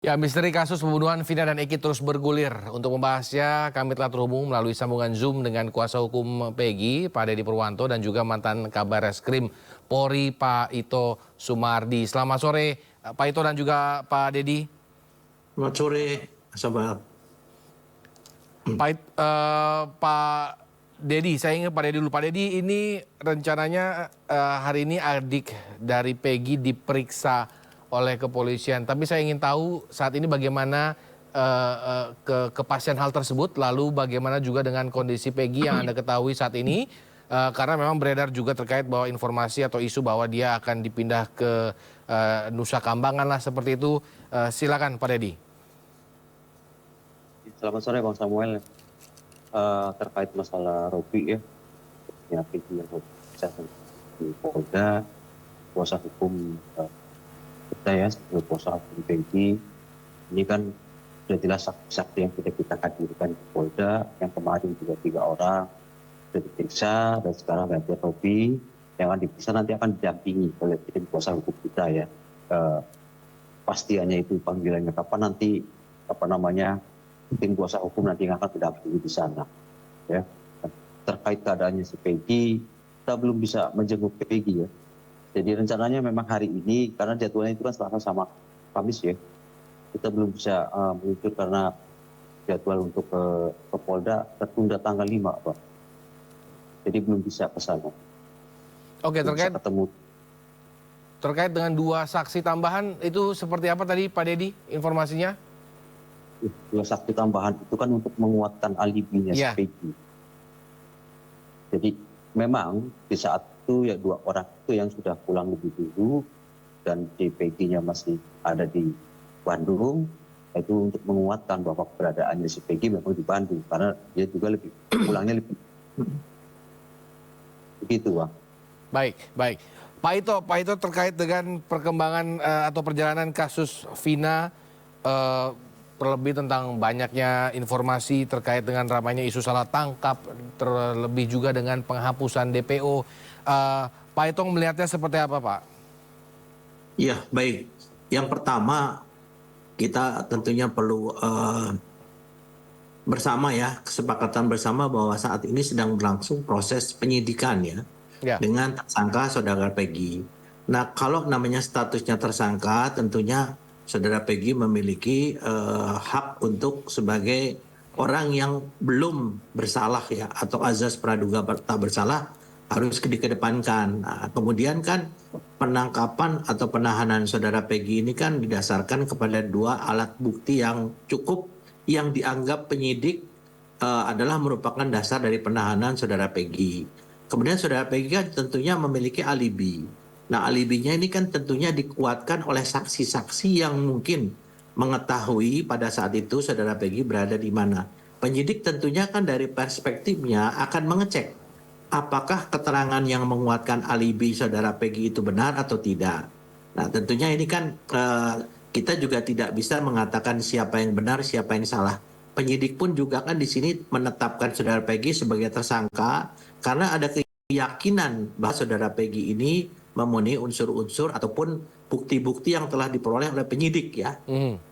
Ya, misteri kasus pembunuhan Vina dan Eki terus bergulir. Untuk membahasnya, kami telah terhubung melalui sambungan Zoom dengan kuasa hukum Peggy, Pak Deddy Purwanto, dan juga mantan Kabar Reskrim Polri, Pak Ito Sumardi. Selamat sore, Pak Ito dan juga Pak Deddy. Selamat sore, Sabar. Pak Deddy, saya ingat Pak Deddy dulu. Pak Deddy, ini rencananya hari ini adik dari Peggy diperiksa oleh kepolisian. Tapi saya ingin tahu saat ini bagaimana kepastian hal tersebut, lalu bagaimana juga dengan kondisi Peggy yang Anda ketahui saat ini, karena memang beredar juga terkait bahwa informasi atau isu bahwa dia akan dipindah ke Nusa Kambangan lah seperti itu. Silakan Pak Deddy. Selamat sore Bang Samuel. Terkait masalah Robi ya Peggy yang saya di Polda, kuasa hukum kita ya, sebagai kuasa hukum Peggy, ini kan sudah jelas saksi-saksi yang kita hadirkan di Polda, yang kemarin juga 3 orang sudah diperiksa, dan sekarang nanti Robi yang akan diperiksa nanti akan didampingi oleh tim kuasa hukum kita ya. Pastiannya itu panggilannya kapan nanti, tim kuasa hukum nanti yang akan mendampingi di sana. Ya. Terkait keadaannya si Peggy, kita belum bisa menjenguk Peggy ya. Jadi rencananya memang hari ini, karena jadwalnya itu kan Selasa sama Kamis ya, kita belum bisa meluncur karena jadwal untuk ke Polda tertunda tanggal 5, Pak. Jadi belum bisa ke sana. Oke, terkait dengan 2 saksi tambahan, itu seperti apa tadi Pak Deddy informasinya? 2 saksi tambahan itu kan untuk menguatkan alibinya si Peggy. Jadi memang di saat itu ya 2 orang itu yang sudah pulang lebih dulu dan si Peggy-nya masih ada di Bandung, itu untuk menguatkan bahwa keberadaannya si Peggy memang di Bandung karena dia juga pulangnya lebih begitu, Bang. Baik. Pak Ito terkait dengan perkembangan atau perjalanan kasus Vina, terlebih tentang banyaknya informasi terkait dengan ramainya isu salah tangkap, terlebih juga dengan penghapusan DPO. Pak Ito melihatnya seperti apa, Pak? Iya, baik. Yang pertama, kita tentunya perlu bersama ya, kesepakatan bersama bahwa saat ini sedang berlangsung proses penyidikan ya. Dengan tersangka saudara Peggy. Nah, kalau namanya statusnya tersangka, tentunya saudara Peggy memiliki hak untuk sebagai orang yang belum bersalah ya, atau azas praduga tak bersalah harus dikedepankan. Nah, kemudian kan penangkapan atau penahanan saudara Peggy ini kan didasarkan kepada 2 alat bukti yang cukup yang dianggap penyidik adalah merupakan dasar dari penahanan saudara Peggy. Kemudian saudara Peggy kan tentunya memiliki alibi. Nah, alibinya ini kan tentunya dikuatkan oleh saksi-saksi yang mungkin mengetahui pada saat itu saudara Peggy berada di mana. Penyidik tentunya kan dari perspektifnya akan mengecek apakah keterangan yang menguatkan alibi saudara Peggy itu benar atau tidak. Nah, tentunya ini kan kita juga tidak bisa mengatakan siapa yang benar, siapa yang salah. Penyidik pun juga kan di sini menetapkan saudara Peggy sebagai tersangka karena ada keyakinan bahwa saudara Peggy ini memenuhi unsur-unsur ataupun bukti-bukti yang telah diperoleh oleh penyidik ya.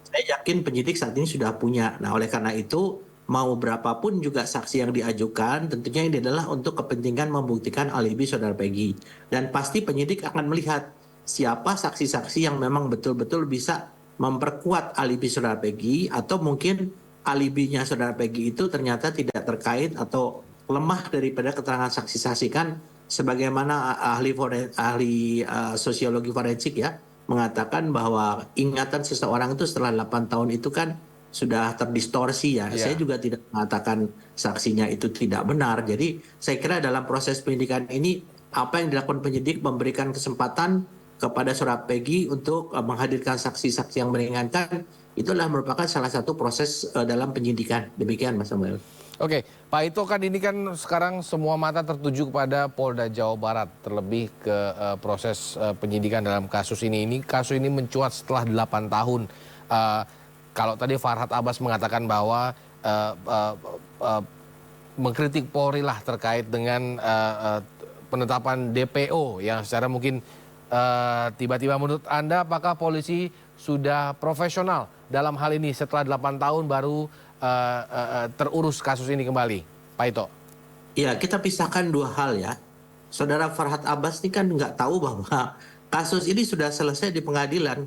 Saya yakin penyidik saat ini sudah punya. Nah, oleh karena itu mau berapapun juga saksi yang diajukan, tentunya ini adalah untuk kepentingan membuktikan alibi saudara Peggy. Dan pasti penyidik akan melihat siapa saksi-saksi yang memang betul-betul bisa memperkuat alibi saudara Peggy, atau mungkin alibinya saudara Peggy itu ternyata tidak terkait atau lemah daripada keterangan saksi-saksi. Kan sebagaimana ahli sosiologi forensik ya mengatakan bahwa ingatan seseorang itu setelah 8 tahun itu kan sudah terdistorsi ya. Saya juga tidak mengatakan saksinya itu tidak benar. Jadi saya kira dalam proses penyidikan ini apa yang dilakukan penyidik memberikan kesempatan kepada saudara Peggy untuk menghadirkan saksi-saksi yang meringankan, itulah merupakan salah satu proses dalam penyidikan. Demikian Mas Samuel. Oke, Pak Ito, kan ini kan sekarang semua mata tertuju kepada Polda Jawa Barat, terlebih ke proses penyidikan dalam kasus ini. Kasus ini mencuat setelah 8 tahun. Kalau tadi Farhad Abbas mengatakan bahwa mengkritik Polri lah terkait dengan penetapan DPO yang secara mungkin tiba-tiba, menurut Anda apakah polisi sudah profesional dalam hal ini setelah 8 tahun baru terurus kasus ini kembali, Pak Ito? Ya, kita pisahkan dua hal ya. Saudara Farhad Abbas ini kan nggak tahu bahwa kasus ini sudah selesai di pengadilan.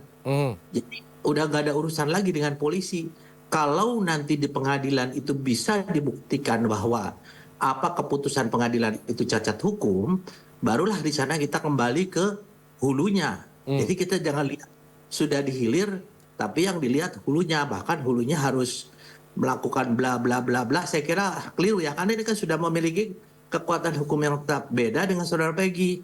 Jadi udah nggak ada urusan lagi dengan polisi. Kalau nanti di pengadilan itu bisa dibuktikan bahwa apa keputusan pengadilan itu cacat hukum, barulah di sana kita kembali ke hulunya. Jadi kita jangan lihat sudah dihilir, tapi yang dilihat hulunya, bahkan hulunya harus melakukan bla bla bla bla. Saya kira keliru ya, karena ini kan sudah memiliki kekuatan hukum yang tetap beda dengan saudara Peggy.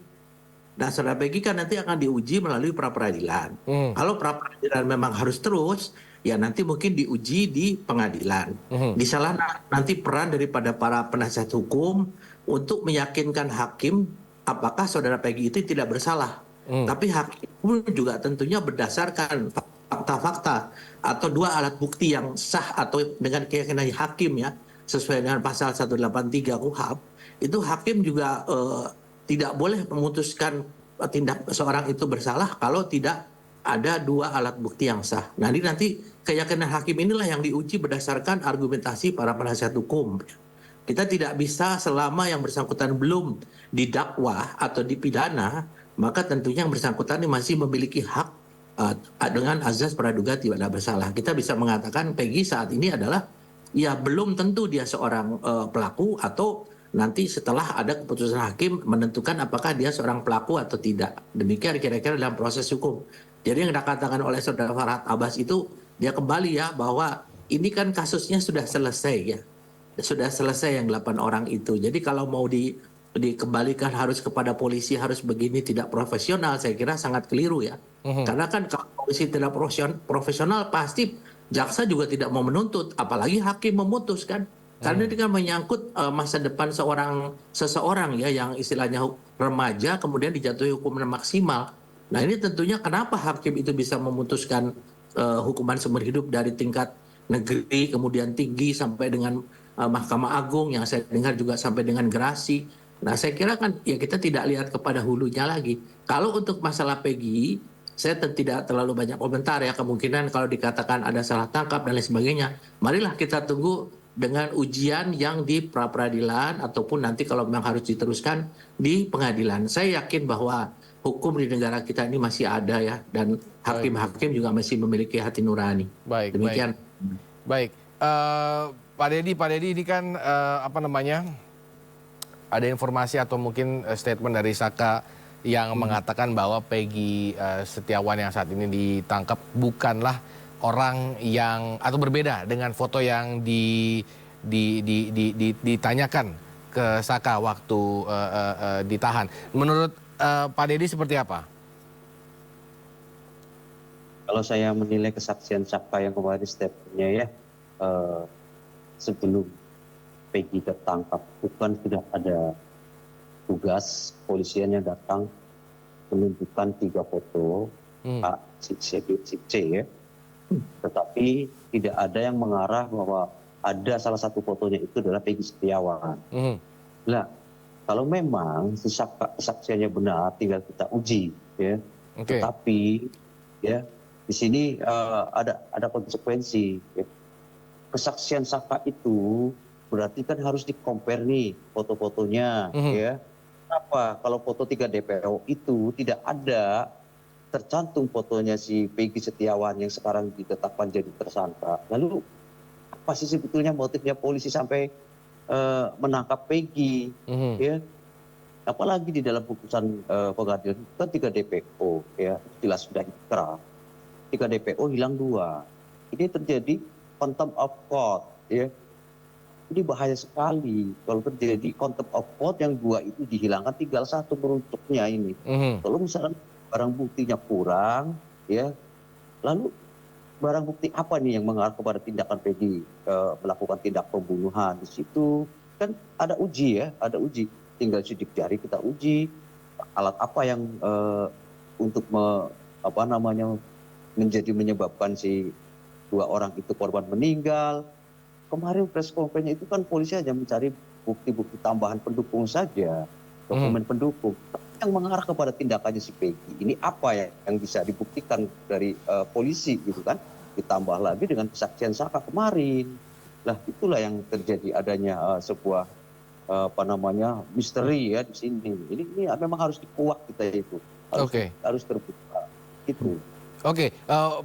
Nah, saudara Peggy kan nanti akan diuji melalui pra-peradilan. Kalau pra-peradilan memang harus terus, ya nanti mungkin diuji di pengadilan. Di sana nanti peran daripada para penasihat hukum untuk meyakinkan hakim apakah saudara Peggy itu tidak bersalah. Tapi hakim pun juga tentunya berdasarkan fakta-fakta atau dua alat bukti yang sah atau dengan keyakinan hakim ya, sesuai dengan pasal 183 KUHP, itu hakim juga tidak boleh memutuskan tindak seorang itu bersalah kalau tidak ada dua alat bukti yang sah. Nah, ini nanti keyakinan hakim inilah yang diuji berdasarkan argumentasi para penasihat hukum. Kita tidak bisa selama yang bersangkutan belum didakwa atau dipidana, maka tentunya yang bersangkutan ini masih memiliki hak dengan azas praduga tidak bersalah. Kita bisa mengatakan Peggy saat ini adalah ya belum tentu dia seorang pelaku, atau nanti setelah ada keputusan hakim menentukan apakah dia seorang pelaku atau tidak. Demikian kira-kira dalam proses hukum. Jadi yang dikatakan oleh saudara Farhad Abbas itu, dia kembali ya bahwa ini kan kasusnya sudah selesai ya. Sudah selesai yang 8 orang itu. Jadi kalau mau dikembalikan harus kepada polisi, harus begini, tidak profesional, saya kira sangat keliru ya. Karena kan kalau polisi tidak profesional pasti jaksa juga tidak mau menuntut, apalagi hakim memutuskan. Karena ini kan menyangkut masa depan seseorang ya, yang istilahnya remaja kemudian dijatuhi hukuman maksimal. Nah, ini tentunya kenapa hakim itu bisa memutuskan hukuman seumur hidup dari tingkat negeri kemudian tinggi sampai dengan Mahkamah Agung, yang saya dengar juga sampai dengan gerasi. Nah, saya kira kan ya kita tidak lihat kepada hulunya lagi. Kalau untuk masalah Peggy, saya tidak terlalu banyak komentar ya, kemungkinan kalau dikatakan ada salah tangkap dan lain sebagainya. Marilah kita tunggu dengan ujian yang di pra-peradilan ataupun nanti kalau memang harus diteruskan di pengadilan. Saya yakin bahwa hukum di negara kita ini masih ada ya, dan hakim-hakim juga masih memiliki hati nurani. Baik, demikian. Baik. Pak Dedi ini kan ada informasi atau mungkin statement dari Saka yang mengatakan bahwa Peggy Setiawan yang saat ini ditangkap bukanlah orang yang, atau berbeda dengan foto yang ditanyakan ke Saka waktu ditahan. Menurut Pak Dedi seperti apa? Kalau saya menilai kesaksian Saka yang kemarin statementnya ya, sebelum Peggy tertangkap, bukan sudah ada tugas polisian yang datang menunjukkan 3 foto Pak si C ya, tetapi tidak ada yang mengarah bahwa ada salah satu fotonya itu adalah Peggy Setiawan. Nah, kalau memang kesaksiannya benar, tinggal kita uji ya. Tetapi ya di sini ada konsekuensi ya. Kesaksian Saka itu berarti kan harus di-compare nih foto-fotonya ya. Kenapa? Kalau foto 3 DPO itu tidak ada tercantum fotonya si Peggy Setiawan yang sekarang ditetapkan jadi tersangka. Lalu apa sih sebetulnya motifnya polisi sampai menangkap Peggy ya? Apalagi di dalam putusan pengadilan kan 3 DPO ya, jelas sudah inkrah. 3 DPO hilang 2. Ini terjadi contempt of court ya. Ini bahaya sekali kalau terjadi contempt of court yang 2 itu dihilangkan, tinggal 1 meruncuknya ini. Kalau misalnya barang buktinya kurang ya, lalu barang bukti apa nih yang mengarah kepada tindakan Peggy melakukan tindak pembunuhan? Di situ kan ada uji ya, ada uji, tinggal sidik jari kita uji alat apa yang untuk menyebabkan si 2 orang itu korban meninggal. Kemarin press conference itu kan polisi hanya mencari bukti-bukti tambahan pendukung saja, dokumen pendukung. Yang mengarah kepada tindakannya si Peggy ini apa ya yang bisa dibuktikan dari polisi gitu kan? ditambah lagi dengan kesaksian Saka kemarin. Lah itulah yang terjadi adanya sebuah misteri ya di sini. Ini memang harus dikuak kita itu. Harus terbuka. Itu. Oke,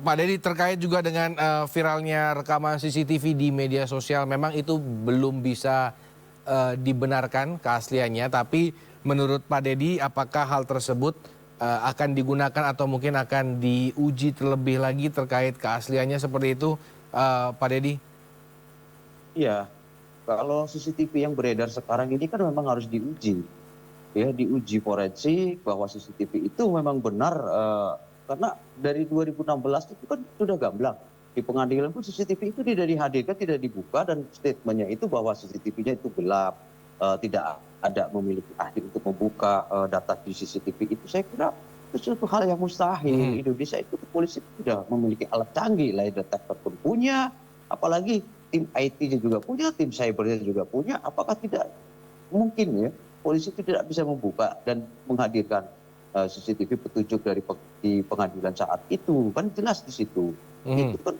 Pak Dedi, terkait juga dengan viralnya rekaman CCTV di media sosial, memang itu belum bisa dibenarkan keasliannya, tapi menurut Pak Dedi, apakah hal tersebut akan digunakan atau mungkin akan diuji terlebih lagi terkait keasliannya seperti itu, Pak Dedi? Iya, kalau CCTV yang beredar sekarang ini kan memang harus diuji, ya diuji forensik bahwa CCTV itu memang benar. Karena dari 2016 itu kan sudah gamblang. Di pengadilan pun CCTV itu tidak dihadirkan, tidak dibuka, dan statementnya itu bahwa CCTV-nya itu gelap, tidak ada memiliki ahli untuk membuka data di CCTV itu. Saya kira itu suatu hal yang mustahil. Indonesia itu polisi sudah memiliki alat canggih, lie detector pun punya, apalagi tim IT-nya juga punya, tim cybernya juga punya. Apakah tidak mungkin ya polisi itu tidak bisa membuka dan menghadirkan CCTV petunjuk di pengadilan saat itu? Kan jelas di situ. Itu kan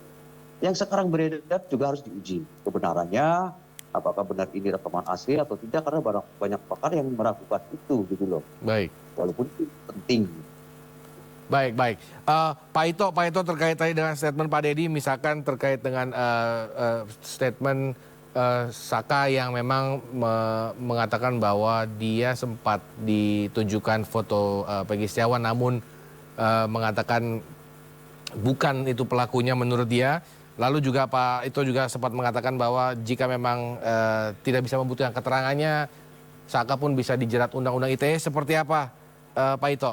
yang sekarang beredar juga harus diuji kebenarannya, apakah benar ini rekaman asli atau tidak, karena banyak pakar yang meragukan itu gitu loh. Baik. Walaupun itu penting. Baik. Pak Ito terkait tadi dengan statement Pak Dedi, misalkan terkait dengan statement Saka yang memang mengatakan bahwa dia sempat ditunjukkan foto Peggy Setiawan, namun mengatakan bukan itu pelakunya menurut dia. Lalu juga Pak Ito juga sempat mengatakan bahwa jika memang tidak bisa membuktikan keterangannya, Saka pun bisa dijerat Undang-Undang ITE. Seperti apa, Pak Ito?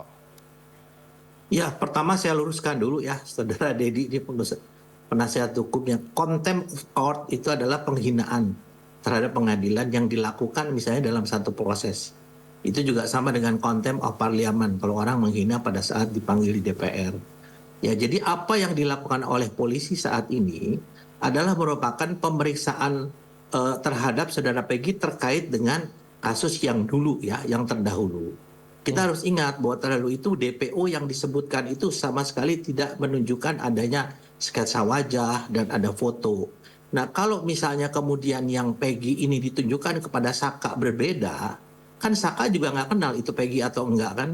Ya, pertama saya luruskan dulu ya, Saudara Dedi, ini penasihat hukum, yang contempt of court itu adalah penghinaan terhadap pengadilan yang dilakukan misalnya dalam satu proses. Itu juga sama dengan contempt of parliament kalau orang menghina pada saat dipanggil di DPR. Ya, jadi apa yang dilakukan oleh polisi saat ini adalah merupakan pemeriksaan terhadap Saudara Peggy terkait dengan kasus yang dulu ya, yang terdahulu. Kita harus ingat bahwa terdahulu itu DPO yang disebutkan itu sama sekali tidak menunjukkan adanya sketsa wajah dan ada foto. Nah, kalau misalnya kemudian yang Peggy ini ditunjukkan kepada Saka berbeda, kan Saka juga nggak kenal itu Peggy atau enggak kan?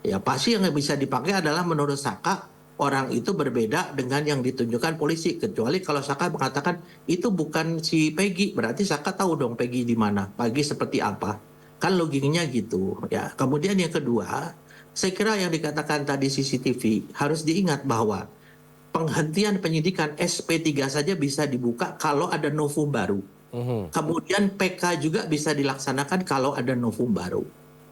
Ya pasti yang bisa dipakai adalah menurut Saka orang itu berbeda dengan yang ditunjukkan polisi. Kecuali kalau Saka mengatakan itu bukan si Peggy, berarti Saka tahu dong Peggy di mana, Peggy seperti apa. Kan logiknya gitu ya. Kemudian yang kedua, saya kira yang dikatakan tadi CCTV harus diingat bahwa penghentian penyidikan SP3 saja bisa dibuka kalau ada novum baru. Kemudian PK juga bisa dilaksanakan kalau ada novum baru.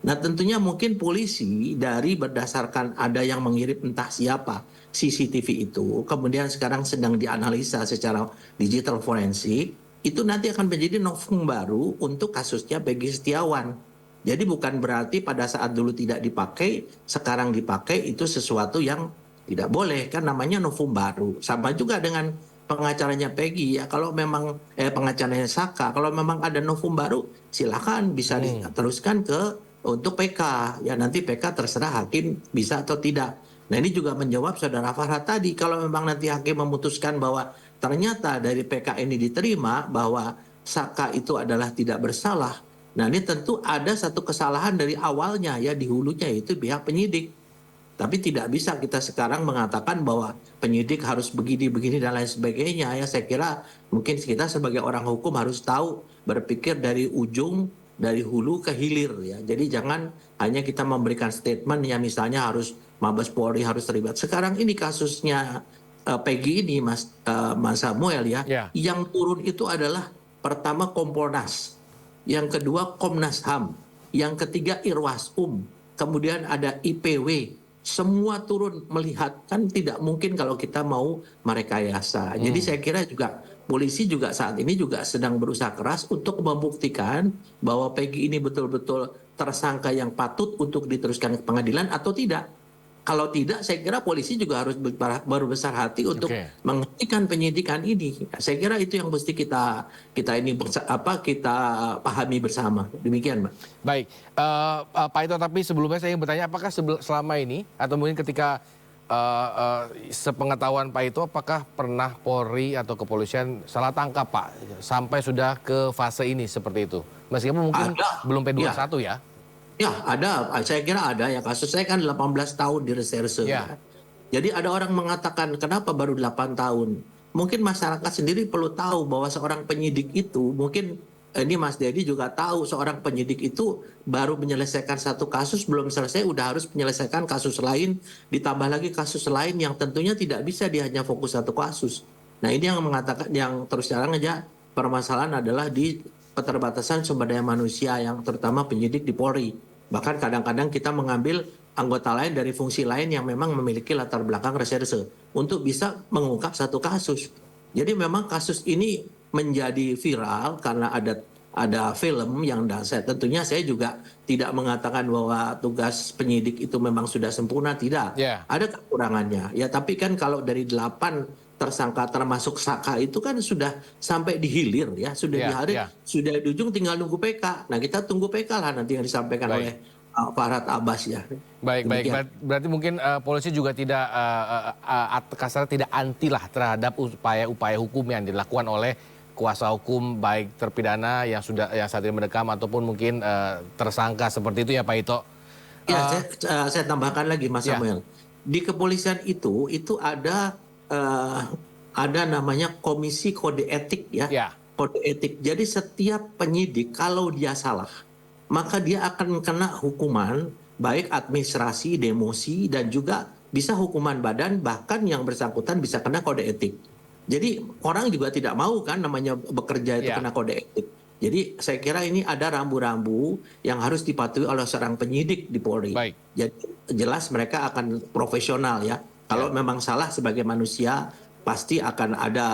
Nah, tentunya mungkin polisi dari berdasarkan ada yang mengirim entah siapa CCTV itu, kemudian sekarang sedang dianalisa secara digital forensik, itu nanti akan menjadi novum baru untuk kasusnya Peggy Setiawan. Jadi bukan berarti pada saat dulu tidak dipakai, sekarang dipakai, itu sesuatu yang tidak boleh, kan namanya novum baru. Sama juga dengan pengacaranya Peggy ya, kalau memang pengacaranya Saka, kalau memang ada novum baru, silakan bisa diteruskan untuk PK. Ya nanti PK terserah hakim bisa atau tidak. Nah, ini juga menjawab Saudara Farhad tadi, kalau memang nanti hakim memutuskan bahwa ternyata dari PK ini diterima bahwa Saka itu adalah tidak bersalah. Nah, ini tentu ada satu kesalahan dari awalnya ya, di hulunya itu pihak penyidik. Tapi tidak bisa kita sekarang mengatakan bahwa penyidik harus begini dan lain sebagainya ya. Saya kira mungkin kita sebagai orang hukum harus tahu berpikir dari ujung, dari hulu ke hilir ya. Jadi jangan hanya kita memberikan statement yang misalnya harus Mabes Polri harus terlibat. Sekarang ini kasusnya Peggy ini Mas Samuel ya, yang turun itu adalah pertama Kompolnas, yang kedua Komnas HAM, yang ketiga Irwasum, kemudian ada IPW, semua turun melihat, kan tidak mungkin kalau kita mau merekayasa. Jadi saya kira juga polisi juga saat ini juga sedang berusaha keras untuk membuktikan bahwa Peggy ini betul-betul tersangka yang patut untuk diteruskan ke pengadilan atau tidak. Kalau tidak, saya kira polisi juga harus berbesar hati untuk menghentikan penyidikan ini. Saya kira itu yang mesti kita pahami bersama. Demikian, Mbak. Baik, Pak Ito, tapi sebelumnya saya ingin bertanya, apakah selama ini atau mungkin ketika sepengetahuan Pak itu apakah pernah Polri atau kepolisian salah tangkap Pak sampai sudah ke fase ini seperti itu? Meskipun mungkin belum P21 ya? Ya, ada. Saya kira ada ya. Kasus saya kan 18 tahun di reserse. Ya. Jadi ada orang mengatakan kenapa baru 8 tahun? Mungkin masyarakat sendiri perlu tahu bahwa seorang penyidik itu, mungkin ini Mas Dedi juga tahu, seorang penyidik itu baru menyelesaikan satu kasus, belum selesai udah harus menyelesaikan kasus lain, ditambah lagi kasus lain yang tentunya tidak bisa dia hanya fokus satu kasus. Nah ini yang mengatakan, yang terus terang aja permasalahan adalah di keterbatasan sumber daya manusia yang terutama penyidik di Polri. Bahkan kadang-kadang kita mengambil anggota lain dari fungsi lain yang memang memiliki latar belakang reserse untuk bisa mengungkap satu kasus. Jadi memang kasus ini menjadi viral karena ada film yang tentunya saya juga tidak mengatakan bahwa tugas penyidik itu memang sudah sempurna, tidak. Ada kekurangannya. Ya tapi kan kalau dari 8 tersangka termasuk Saka itu kan sudah sampai di hilir ya, sudah sudah di ujung tinggal nunggu PK. Nah, kita tunggu PK lah nanti yang disampaikan oleh Farhad Abbas ya. Baik. Berarti mungkin polisi juga tidak kasar tidak anti lah terhadap upaya hukum yang dilakukan oleh kuasa hukum baik terpidana yang saat ini mendekam ataupun mungkin tersangka seperti itu ya Pak Ito. Ya, saya tambahkan lagi Mas Samuel. Di kepolisian itu ada namanya komisi kode etik ya. Kode etik. Jadi setiap penyidik kalau dia salah, maka dia akan kena hukuman baik administrasi, demosi, dan juga bisa hukuman badan, bahkan yang bersangkutan bisa kena kode etik. Jadi orang juga tidak mau kan namanya bekerja itu kena kode etik. Jadi saya kira ini ada rambu-rambu yang harus dipatuhi oleh seorang penyidik di Polri. Jadi jelas mereka akan profesional ya. Kalau memang salah sebagai manusia pasti akan ada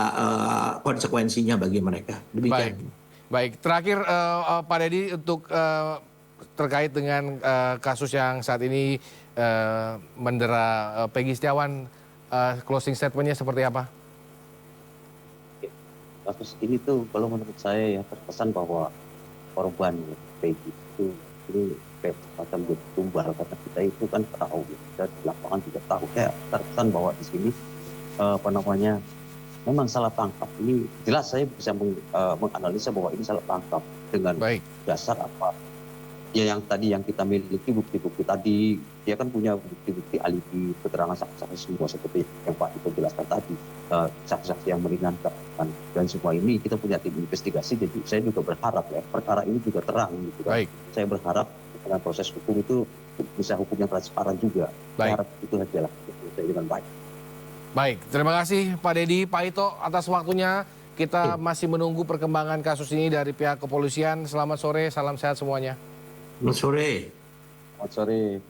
konsekuensinya bagi mereka. Demikian. Baik. Terakhir Pak Dedi untuk terkait dengan kasus yang saat ini mendera Peggy Setiawan, closing statement-nya seperti apa? Kasus ini tuh kalau menurut saya ya terkesan bahwa korban Peggy itu ini kayak macam tumbal, karena kita itu kan tahu, kita di lapangan juga tahu, kayak terkesan bahwa di sini memang salah tangkap. Ini jelas saya bisa menganalisa bahwa ini salah tangkap dengan dasar apa ya yang tadi yang kita miliki, bukti-bukti tadi. Dia kan punya bukti-bukti alibi, keterangan saksi-saksi semua seperti yang Pak Ito jelaskan tadi, saksi-saksi yang meringankan, dan semua ini kita punya tim investigasi. Jadi saya juga berharap ya perkara ini juga terang gitu kan. Saya berharap dengan proses hukum itu bisa hukum yang transparan juga. Saya harap itu saja lah dengan baik. Baik, terima kasih Pak Dedi, Pak Ito atas waktunya. Kita masih menunggu perkembangan kasus ini dari pihak kepolisian. Selamat sore, salam sehat semuanya. Selamat sore. Selamat sore.